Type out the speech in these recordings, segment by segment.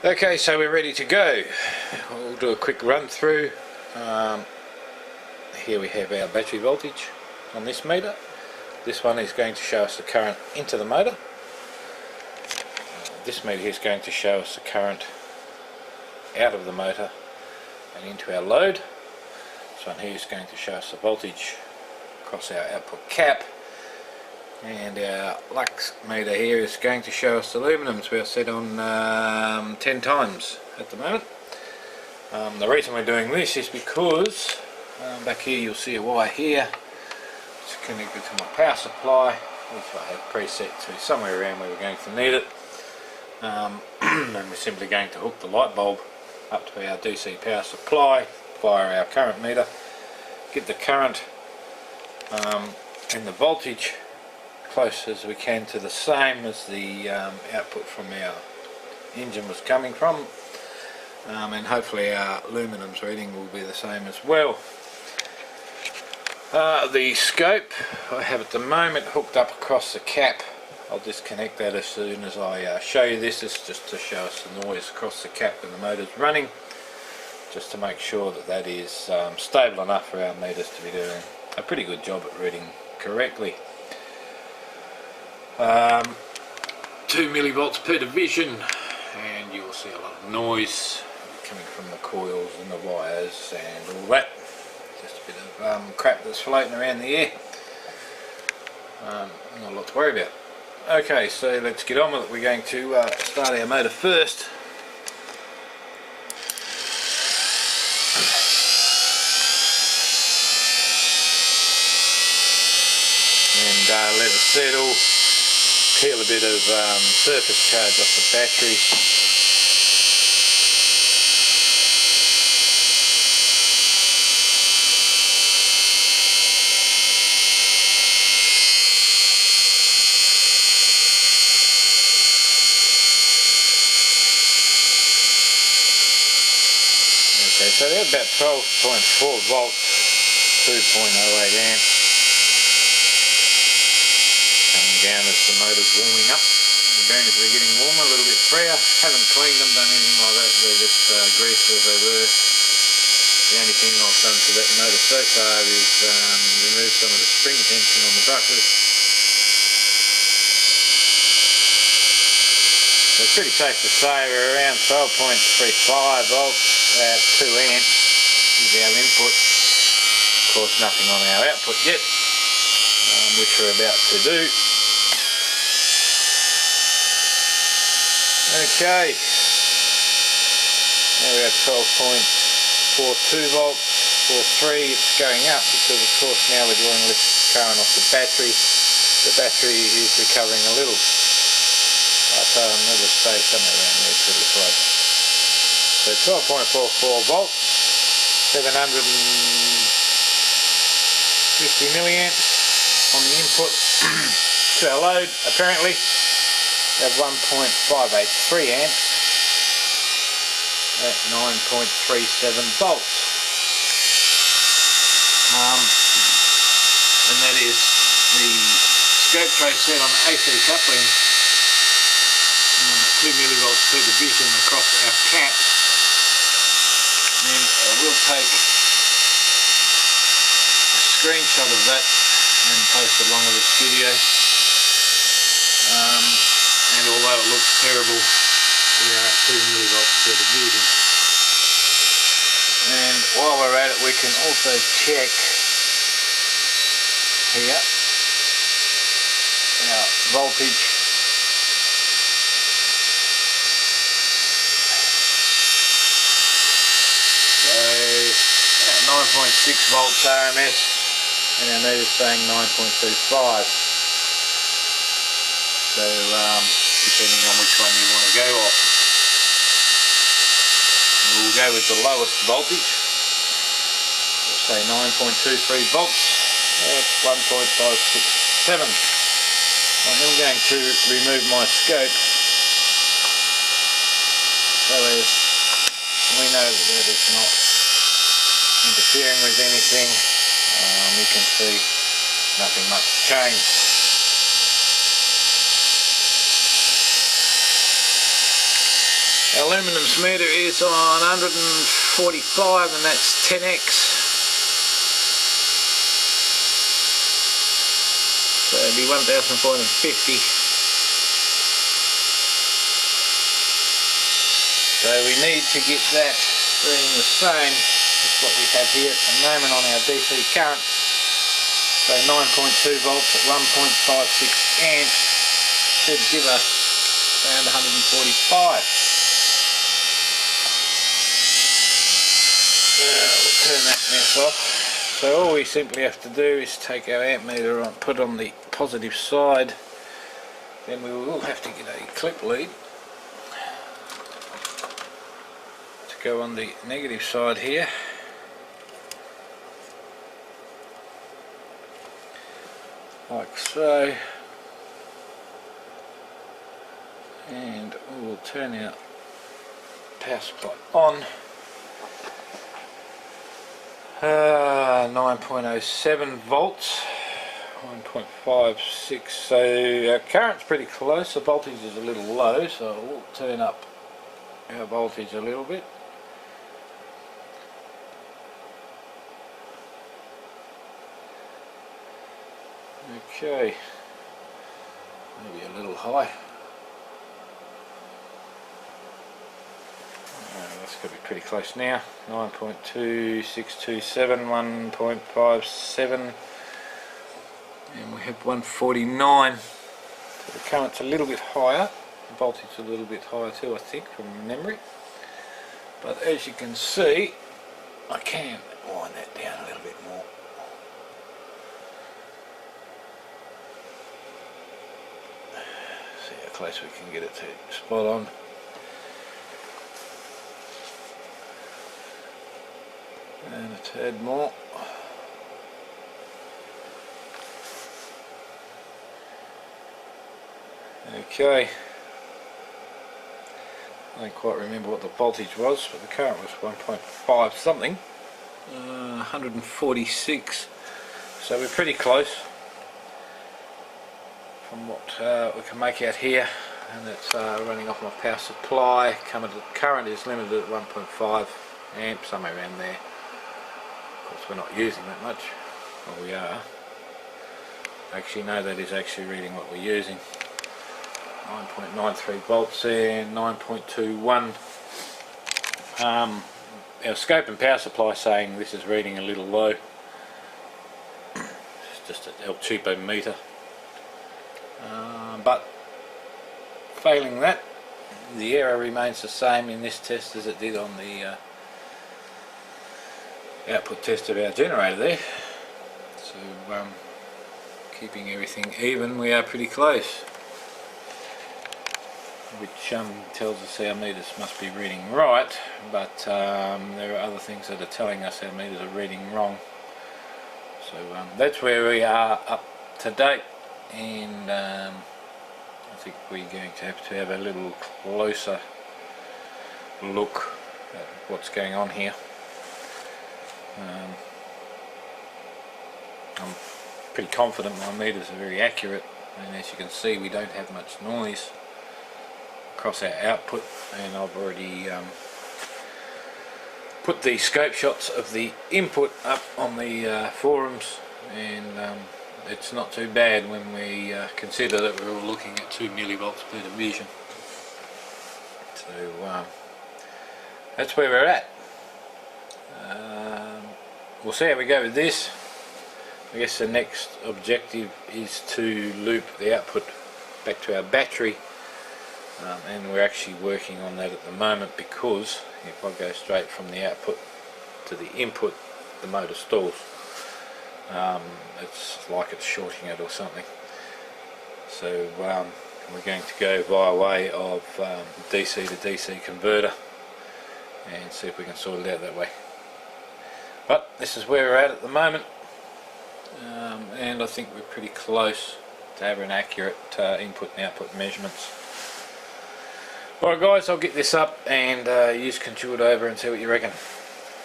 Okay, so we're ready to go. We'll do a quick run through. Here we have our battery voltage on this meter. This one is going to show us the current into the motor. This meter here is going to show us the current out of the motor and into our load. This one here is going to show us the voltage across our output cap. And our lux meter here is going to show us the luminums. We're set on 10 times at the moment. The reason we're doing this is because back here you'll see a wire here. It's connected to my power supply, which I have preset to somewhere around where we're going to need it. And we're simply going to hook the light bulb up to our DC power supply via our current meter, get the current and the voltage close as we can to the same as the output from our engine was coming from, and hopefully our luminums reading will be the same as well. The scope I have at the moment hooked up across the cap. I'll disconnect that as soon as I show you this. It's just to show us the noise across the cap when the motor's running, just to make sure that that is stable enough for our meters to be doing a pretty good job at reading correctly. 2 millivolts per division, and you will see a lot of noise coming from the coils and the wires and all that. Just a bit of crap that's floating around the air. Not a lot to worry about. Okay, so let's get on with it. We're going to start our motor first. And let it settle. Peel a bit of surface charge off the battery. Okay, so they're about 12.4 volts, 2.08 amps. Down as the motor's warming up. The bearings are getting warmer, a little bit freer. Haven't cleaned them, done anything like that. They're just greased as they were. The only thing I've done to that motor so far is remove some of the spring tension on the brushes. So it's pretty safe to say we're around 12.35 volts at 2 amps is our input. Of course nothing on our output yet, which we're about to do. Okay, now we have 12.42 volts, 43. It's going up because of course now we're dealing with current off the battery. The battery is recovering a little, but it'll stay somewhere around there pretty close. So 12.44 volts, 750 milliamps on the input to our load apparently. We have 1.583 amps at 9.37 volts. And that is the scope tray set on AC coupling, 2 millivolts per division across our cap. And I will take a screenshot of that and post it along with this video. And although it looks terrible, we are at 2 millivolts per division. And while we're at it, we can also check here our voltage. So 9.6 volts RMS, and our meter's saying 9.25. So depending on which one you want to go off, we'll go with the lowest voltage. We'll say 9.23 volts. That's 1.567. I am going to remove my scope so as we know that it is not interfering with anything. You can see nothing much changed. Our luminance meter is on 145 and that's 10x. So it'd be 1,450. So we need to get that being the same as what we have here at the moment on our DC current. So 9.2 volts at 1.56 amps should give us around 145. We'll turn that mess off. So all we simply have to do is take our amp meter on, put on the positive side, then we will have to get a clip lead to go on the negative side here. Like so. And we'll turn our power supply on. 9.07 volts, 1.56, so our current's pretty close. The voltage is a little low, so we'll turn up our voltage a little bit. Okay, maybe a little high. That's going to be pretty close now. 9.2627, 1.57, and we have 149. So the current's a little bit higher, the voltage a little bit higher too, I think, from memory. But as you can see, I can wind that down a little bit more. See how close we can get it to spot on. And a tad more. Okay. I don't quite remember what the voltage was, but the current was 1.5 something. 146. So we're pretty close from what we can make out here. And it's running off my power supply. Current is limited at 1.5 amps, somewhere around there. Of course we're not using that much. Well, we are. Actually no, that is actually reading what we're using. 9.93 volts there, 9.21. Our scope and power supply saying this is reading a little low. It's just an El Cheapo meter. But failing that, the error remains the same in this test as it did on the output test of our generator there. So keeping everything even, we are pretty close, which tells us our meters must be reading right, but there are other things that are telling us our meters are reading wrong. So that's where we are up to date, and I think we're going to have a little closer look at what's going on here. I'm pretty confident my meters are very accurate, and as you can see we don't have much noise across our output, and I've already put the scope shots of the input up on the forums, and it's not too bad when we consider that we're all looking at 2 millivolts per division. So that's where we're at. We'll see how we go with this. I guess the next objective is to loop the output back to our battery, and we're actually working on that at the moment, because if I go straight from the output to the input, the motor stalls. It's like it's shorting it or something. So we're going to go via way of DC to DC converter and see if we can sort it out that way. But this is where we're at the moment, and I think we're pretty close to having accurate input and output measurements. Alright guys, I'll get this up and use Contour over and see what you reckon.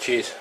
Cheers.